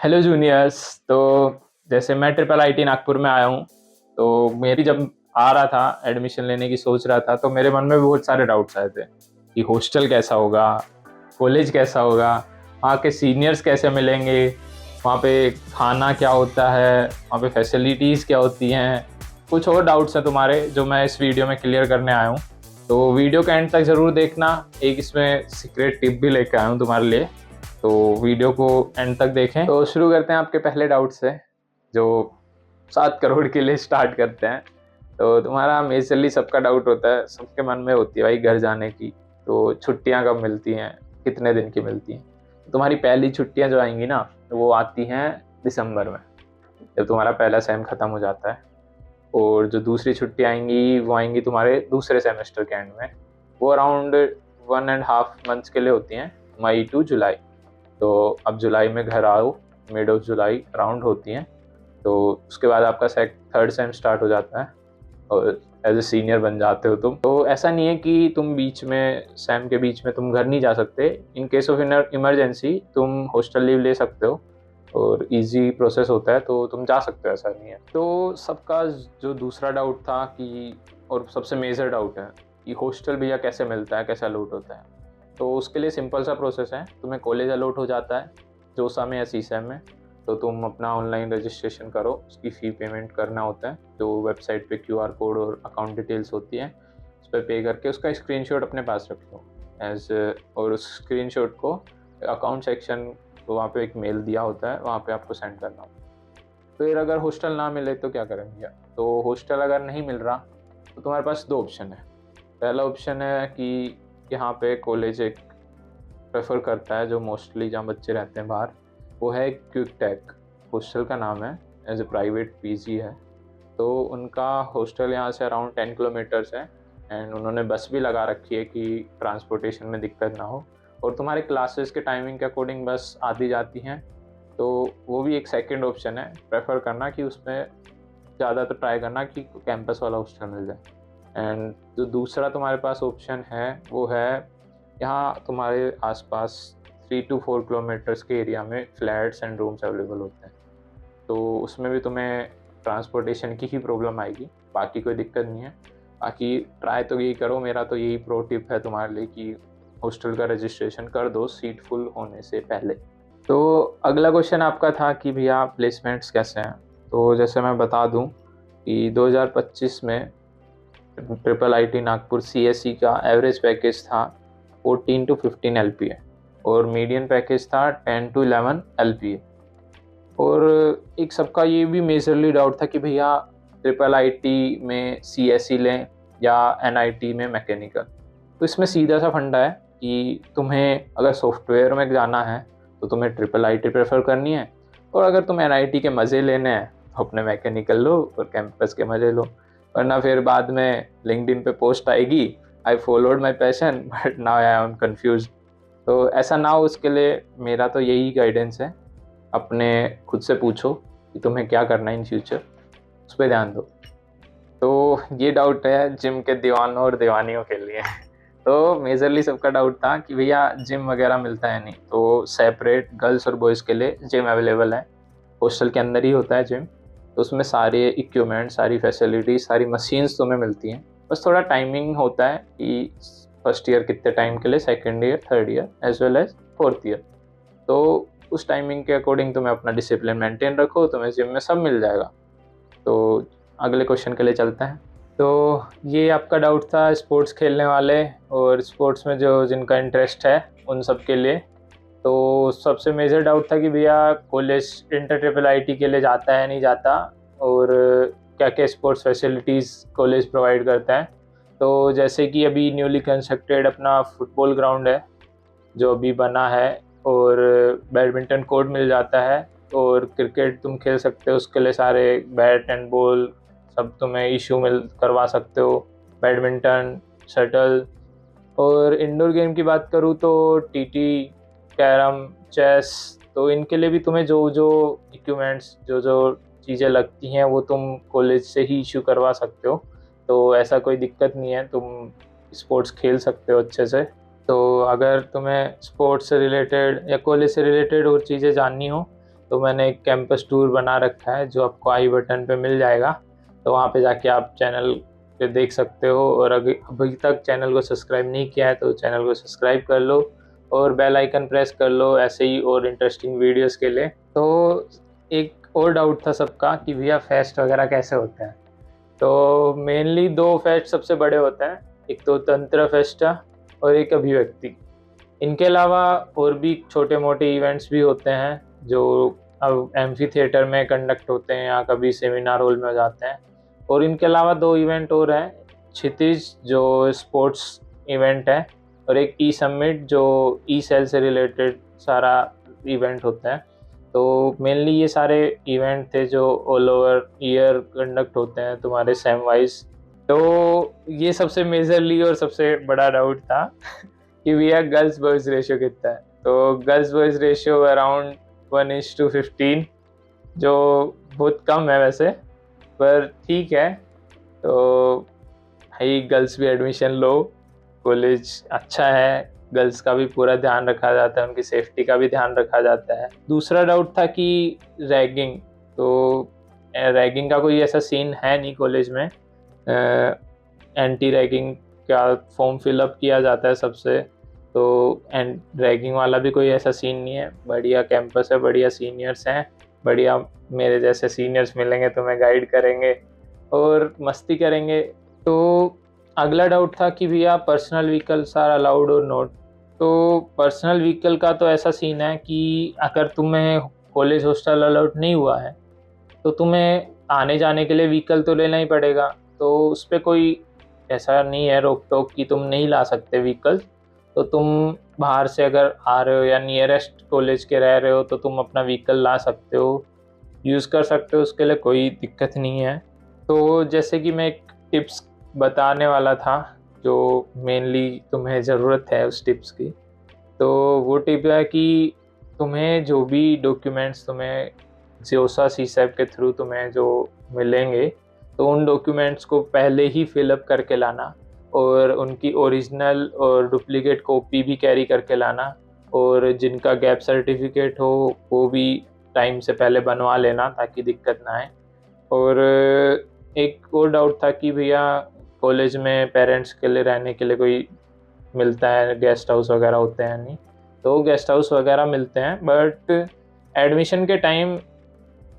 Hello juniors. तो जैसे मैं ट्रिपल आईटी नागपुर में आया हूँ, तो मेरी जब आ रहा था एडमिशन लेने की सोच रहा था, तो मेरे मन में भी बहुत सारे डाउट्स आए थे कि हॉस्टल कैसा होगा, कॉलेज कैसा होगा, वहाँ के सीनियर्स कैसे मिलेंगे, वहाँ पे खाना क्या होता है, वहाँ पे फैसिलिटीज़ क्या होती हैं। कुछ और डाउट्स हैं तुम्हारे जो मैं इस वीडियो में क्लियर करने आया हूँ। तो वीडियो के एंड तक ज़रूर देखना। एक इसमें सीक्रेट टिप भी लेकर आया हूँ तुम्हारे लिए, तो वीडियो को एंड तक देखें। तो शुरू करते हैं आपके पहले डाउट से, जो 7 करोड़ के लिए स्टार्ट करते हैं। तो तुम्हारा मेजरली सबका डाउट होता है, सबके मन में होती है भाई घर जाने की। तो छुट्टियां कब मिलती हैं, कितने दिन की मिलती हैं। तो तुम्हारी पहली छुट्टियां जो आएंगी ना, तो वो आती हैं दिसंबर में, जब तुम्हारा पहला सेम खत्म हो जाता है। और जो दूसरी छुट्टी आएंगी वो आएंगी तुम्हारे दूसरे सेमेस्टर के एंड में। वो अराउंड 1.5 मंथ्स के लिए होती हैं, मई टू जुलाई। तो अब जुलाई में घर आओ, मिड ऑफ जुलाई अराउंड होती हैं। तो उसके बाद आपका थर्ड सेम स्टार्ट हो जाता है और एज ए सीनियर बन जाते हो तुम। तो ऐसा नहीं है कि तुम बीच में सेम के बीच में तुम घर नहीं जा सकते। इन केस ऑफ इमरजेंसी तुम हॉस्टल लीव ले सकते हो और इजी प्रोसेस होता है, तो तुम जा सकते हो, ऐसा नहीं है। तो सबका जो दूसरा डाउट था कि, और सबसे मेजर डाउट है कि हॉस्टल भैया कैसे मिलता है, कैसे अलॉट होता है। तो उसके लिए सिंपल सा प्रोसेस है, तुम्हें कॉलेज अलॉट हो जाता है जोसा में या सीसैम में। तो तुम अपना ऑनलाइन रजिस्ट्रेशन करो, उसकी फ़ी पेमेंट करना होता है, जो वेबसाइट पे क्यूआर कोड और अकाउंट डिटेल्स होती हैं उस पर पे करके उसका स्क्रीनशॉट अपने पास रख लो और उस स्क्रीनशॉट को अकाउंट सेक्शन, तो वहाँ पे एक मेल दिया होता है, वहाँ पे आपको सेंड करना होता है। फिर अगर हॉस्टल ना मिले तो क्या करेंगे। तो हॉस्टल अगर नहीं मिल रहा तो तुम्हारे पास दो ऑप्शन है। पहला ऑप्शन है कि यहाँ पे कॉलेज एक प्रेफर करता है, जो मोस्टली जहाँ बच्चे रहते हैं बाहर, वो है क्विक टेक, हॉस्टल का नाम है, एज ए प्राइवेट पीजी है। तो उनका हॉस्टल यहाँ से अराउंड 10 किलोमीटर्स है एंड उन्होंने बस भी लगा रखी है कि ट्रांसपोर्टेशन में दिक्कत ना हो। और तुम्हारे क्लासेस के टाइमिंग के अकॉर्डिंग बस आती जाती हैं। तो वो भी एक सेकंड ऑप्शन है, प्रेफर करना कि उसमें ज़्यादा तो ट्राई करना कि कैंपस वाला हॉस्टल मिल जाए। एंड जो दूसरा तुम्हारे पास ऑप्शन है वो है, यहाँ तुम्हारे आसपास 3 to 4 किलोमीटर्स के एरिया में फ्लैट्स एंड रूम्स अवेलेबल होते हैं। तो उसमें भी तुम्हें ट्रांसपोर्टेशन की ही प्रॉब्लम आएगी, बाकी कोई दिक्कत नहीं है। बाकी ट्राई तो यही करो, मेरा तो यही प्रो टिप है तुम्हारे लिए कि हॉस्टल का रजिस्ट्रेशन कर दो सीट फुल होने से पहले। तो अगला क्वेश्चन आपका था कि भैया प्लेसमेंट्स कैसे हैं। तो जैसे मैं बता दूं कि 2025 में ट्रिपल आईटी नागपुर सीएसई का एवरेज पैकेज था 14 to 15 LPA और मीडियन पैकेज था 10 to 11 LPA। और एक सबका ये भी मेजरली डाउट था कि भैया ट्रिपल आईटी में सीएसई लें या एनआईटी में मैकेनिकल। तो इसमें सीधा सा फंडा है कि तुम्हें अगर सॉफ्टवेयर में जाना है तो तुम्हें ट्रिपल आईटी प्रेफर करनी है, और अगर तुम्हें एनआईटी के मज़े लेने हैं तो अपने मैकेनिकल लो और कैंपस के मज़े लो। वरना फिर बाद में लिंक्डइन पे पोस्ट आएगी, I followed my passion but now I am confuse. तो ऐसा ना हो, उसके लिए मेरा तो यही गाइडेंस है, अपने खुद से पूछो कि तुम्हें क्या करना है इन फ्यूचर, उस पर ध्यान दो। तो ये डाउट है जिम के दीवानों और दीवानियों के लिए। तो मेजरली सबका डाउट था कि भैया जिम वगैरह मिलता है नहीं। तो सेपरेट गर्ल्स और बॉयज़ के लिए जिम अवेलेबल है, हॉस्टल के अंदर ही होता है जिम। तो उसमें सारे इक्विपमेंट, सारी फैसिलिटी, सारी मशीन्स तुम्हें मिलती हैं। बस थोड़ा टाइमिंग होता है कि फर्स्ट ईयर कितने टाइम के लिए, second year, third year as well as fourth year. तो उस टाइमिंग के अकॉर्डिंग तुम्हें अपना डिसिप्लिन मेंटेन रखो, तुम्हें जिम में सब मिल जाएगा। तो अगले क्वेश्चन के लिए चलते हैं। तो ये आपका डाउट था स्पोर्ट्स खेलने वाले और स्पोर्ट्स में जो जिनका इंटरेस्ट है उन सब के लिए। तो सबसे मेजर डाउट था कि भैया कॉलेज इंटर ट्रिपल आईटी के लिए जाता है नहीं जाता, और क्या क्या स्पोर्ट्स फैसिलिटीज़ कॉलेज प्रोवाइड करता है। तो जैसे कि अभी न्यूली कंस्ट्रक्टेड अपना फुटबॉल ग्राउंड है जो अभी बना है, और बैडमिंटन कोर्ट मिल जाता है, और क्रिकेट तुम खेल सकते हो, उसके लिए सारे बैट एंड बॉल सब तुम्हें इशू मिल करवा सकते हो, बैडमिंटन, शटल। और इंडोर गेम की बात करूँ तो टीटी, कैरम, चेस, तो इनके लिए भी तुम्हें जो जो इक्विपमेंट्स, जो जो चीज़ें लगती हैं वो तुम कॉलेज से ही इशू करवा सकते हो। तो ऐसा कोई दिक्कत नहीं है, तुम स्पोर्ट्स खेल सकते हो अच्छे से। तो अगर तुम्हें स्पोर्ट्स से रिलेटेड या कॉलेज से रिलेटेड और चीज़ें जाननी हो तो मैंने एक कैंपस टूर बना रखा है जो आपको आई बटन पे मिल जाएगा, तो वहाँ पे जाके आप चैनल पे देख सकते हो। और अभी तक चैनल को सब्सक्राइब नहीं किया है तो चैनल को सब्सक्राइब कर लो और बेल आइकन प्रेस कर लो ऐसे ही और इंटरेस्टिंग वीडियोस के लिए। तो एक और डाउट था सबका कि भैया फेस्ट वगैरह कैसे होते हैं। तो मेनली दो फेस्ट सबसे बड़े होते हैं, एक तो तंत्र फेस्टा और एक अभिव्यक्ति। इनके अलावा और भी छोटे मोटे इवेंट्स भी होते हैं जो अब एम्फी थिएटर में कंडक्ट होते हैं या कभी सेमिनार हॉल में हो जाते हैं। और इनके अलावा दो इवेंट और हैं, क्षितिज जो स्पोर्ट्स इवेंट है और एक ई समिट जो ई सेल से रिलेटेड सारा इवेंट होता है। तो मेनली ये सारे इवेंट थे जो ऑल ओवर ईयर कंडक्ट होते हैं तुम्हारे सेम वाइज। तो ये सबसे मेजरली और सबसे बड़ा डाउट था कि भैया गर्ल्स बॉयज़ रेशियो कितना है। तो गर्ल्स बॉयज़ रेशियो अराउंड 1:15, जो बहुत कम है वैसे, पर ठीक है। तो भाई गर्ल्स भी एडमिशन लो, कॉलेज अच्छा है, गर्ल्स का भी पूरा ध्यान रखा जाता है, उनकी सेफ्टी का भी ध्यान रखा जाता है। दूसरा डाउट था कि रैगिंग, तो रैगिंग का कोई ऐसा सीन है नहीं कॉलेज में। एंटी रैगिंग का फॉर्म फिलअप किया जाता है सबसे, तो एंड रैगिंग वाला भी कोई ऐसा सीन नहीं है। बढ़िया कैंपस है, बढ़िया सीनियर्स हैं, बढ़िया मेरे जैसे सीनियर्स मिलेंगे तो मैं गाइड करेंगे और मस्ती करेंगे। तो अगला डाउट था कि भैया पर्सनल व्हीकल्स आर अलाउड और नॉट। तो पर्सनल व्हीकल का तो ऐसा सीन है कि अगर तुम्हें कॉलेज हॉस्टल अलाउड नहीं हुआ है तो तुम्हें आने जाने के लिए व्हीकल तो लेना ही पड़ेगा। तो उस पर कोई ऐसा नहीं है रोक टोक कि तुम नहीं ला सकते व्हीकल। तो तुम बाहर से अगर आ रहे हो या नियरेस्ट कॉलेज के रह रहे हो तो तुम अपना व्हीकल ला सकते हो, यूज़ कर सकते हो, उसके लिए कोई दिक्कत नहीं है। तो जैसे कि मैं एक टिप्स बताने वाला था जो मेनली तुम्हें ज़रूरत है उस टिप्स की। तो वो टिप है कि तुम्हें जो भी डॉक्यूमेंट्स तुम्हें जोसा सीसैप के थ्रू तुम्हें जो मिलेंगे तो उन डॉक्यूमेंट्स को पहले ही फिलअप करके लाना और उनकी ओरिजिनल और डुप्लीकेट कॉपी भी कैरी करके लाना। और जिनका गैप सर्टिफिकेट हो वो भी टाइम से पहले बनवा लेना ताकि दिक्कत ना आए। और एक और डाउट था कि भैया कॉलेज में पेरेंट्स के लिए रहने के लिए कोई मिलता है, गेस्ट हाउस वगैरह होते हैं नहीं। तो गेस्ट हाउस वगैरह मिलते हैं बट एडमिशन के टाइम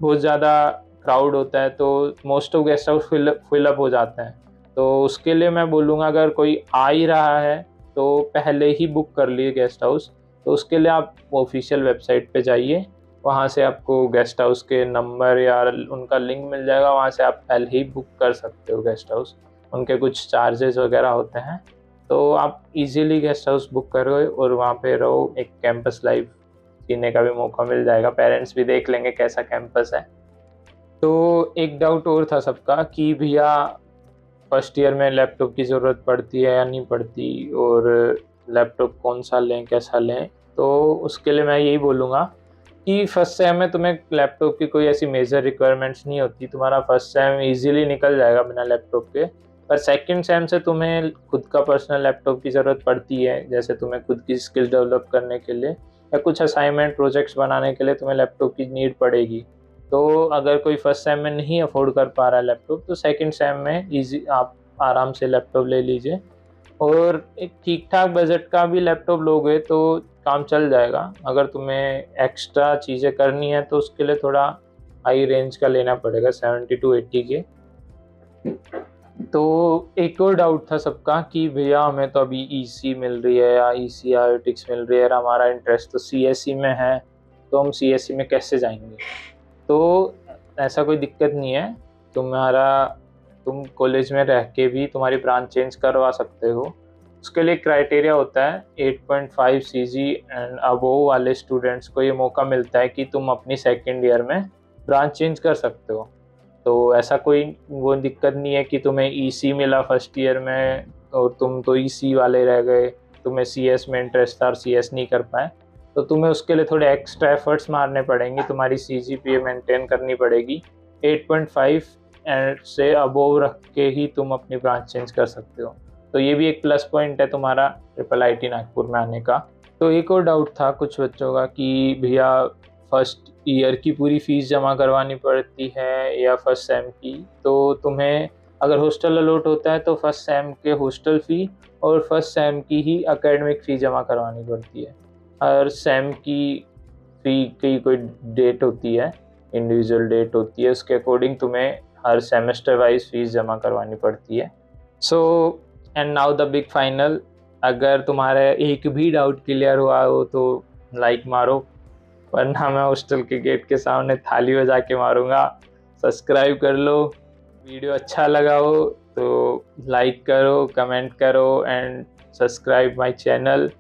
बहुत ज़्यादा क्राउड होता है तो most of guest house fill up हो जाते हैं। तो उसके लिए मैं बोलूँगा अगर कोई आ ही रहा है तो पहले ही बुक कर लिए गेस्ट हाउस। तो उसके लिए आप ऑफिशियल वेबसाइट पे जाइए, वहाँ से आपको गेस्ट हाउस के नंबर या उनका लिंक मिल जाएगा, वहाँ से आप पहले ही बुक कर सकते हो गेस्ट हाउस। उनके कुछ चार्जेस वगैरह होते हैं तो आप इजीली गेस्ट हाउस बुक करो और वहाँ पे रहो, एक कैंपस लाइफ जीने का भी मौका मिल जाएगा, पेरेंट्स भी देख लेंगे कैसा कैंपस है। तो एक डाउट और था सबका कि भैया फर्स्ट ईयर में लैपटॉप की ज़रूरत पड़ती है या नहीं पड़ती और लैपटॉप कौन सा लें कैसा लें। तो उसके लिए मैं यही बोलूँगा कि फर्स्ट सेम में तुम्हें लैपटॉप की कोई ऐसी मेजर रिक्वायरमेंट्स नहीं होती, तुम्हारा फर्स्ट सेम इजीली निकल जाएगा बिना लैपटॉप के। पर सेकंड सेम से तुम्हें खुद का पर्सनल लैपटॉप की ज़रूरत पड़ती है, जैसे तुम्हें खुद की स्किल डेवलप करने के लिए या कुछ असाइनमेंट प्रोजेक्ट्स बनाने के लिए तुम्हें लैपटॉप की नीड पड़ेगी। तो अगर कोई फर्स्ट सेम में नहीं अफोर्ड कर पा रहा है लैपटॉप तो सेकंड सेम में इजी आप आराम से लैपटॉप ले लीजिए और एक ठीक ठाक बजट का भी लैपटॉप लोगे तो काम चल जाएगा। अगर तुम्हें एक्स्ट्रा चीज़ें करनी है तो उसके लिए थोड़ा हाई रेंज का लेना पड़ेगा, 70 to 80 के। तो एक और डाउट था सबका कि भैया हमें तो अभी ईसी मिल रही है या ईसी आयोटिक्स मिल रही है, हमारा इंटरेस्ट तो सीएससी में है, तो हम सीएससी में कैसे जाएंगे। तो ऐसा कोई दिक्कत नहीं है, तुम कॉलेज में रह के भी तुम्हारी ब्रांच चेंज करवा सकते हो। उसके लिए क्राइटेरिया होता है 8.5 सीजी एंड अबोव वाले स्टूडेंट्स को ये मौका मिलता है कि तुम अपनी सेकेंड ईयर में ब्रांच चेंज कर सकते हो। तो ऐसा कोई वो दिक्कत नहीं है कि तुम्हें ईसी मिला फर्स्ट ईयर में और तुम तो ईसी वाले रह गए, तुम्हें सीएस में इंटरेस्ट था और सीएस नहीं कर पाए। तो तुम्हें उसके लिए थोड़े एक्स्ट्रा एफर्ट्स मारने पड़ेंगे, तुम्हारी सीजीपीए मेंटेन करनी पड़ेगी। 8.5 से अबोव रख के ही तुम अपनी ब्रांच चेंज कर सकते हो। तो ये भी एक प्लस पॉइंट है तुम्हारा IIIT नागपुर में आने का। तो एक और डाउट था कुछ बच्चों का कि भैया फर्स्ट ईयर की पूरी फ़ीस जमा करवानी पड़ती है या फर्स्ट सेम की। तो तुम्हें अगर हॉस्टल अलॉट होता है तो फर्स्ट सेम के हॉस्टल फ़ी और फर्स्ट सेम की ही एकेडमिक फ़ी जमा करवानी पड़ती है। हर सेम की फ़ी की कोई डेट होती है, इंडिविजुअल डेट होती है, उसके अकॉर्डिंग तुम्हें हर सेमेस्टर वाइज फ़ीस जमा करवानी पड़ती है। So and now the big final, अगर तुम्हारा एक भी डाउट क्लियर हुआ हो तो लाइक मारो, वरना मैं हॉस्टल के गेट के सामने थाली बजा के मारूंगा। सब्सक्राइब कर लो, वीडियो अच्छा लगा हो तो लाइक करो, कमेंट करो एंड सब्सक्राइब माय चैनल।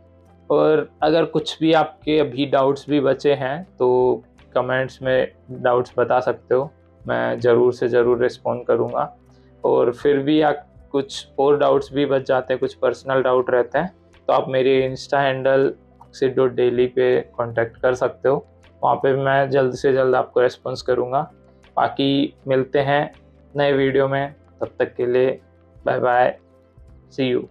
और अगर कुछ भी आपके अभी डाउट्स भी बचे हैं तो कमेंट्स में डाउट्स बता सकते हो, मैं ज़रूर से ज़रूर रिस्पॉन्ड करूँगा। और फिर भी आप कुछ और डाउट्स भी बच जाते हैं, कुछ पर्सनल डाउट रहते हैं, तो आप मेरे इंस्टा हैंडल akshay.daily पे कांटेक्ट कर सकते हो, वहाँ पे मैं जल्द से जल्द आपको रिस्पॉन्स करूँगा। बाकी मिलते हैं नए वीडियो में, तब तक के लिए बाय बाय, सी यू।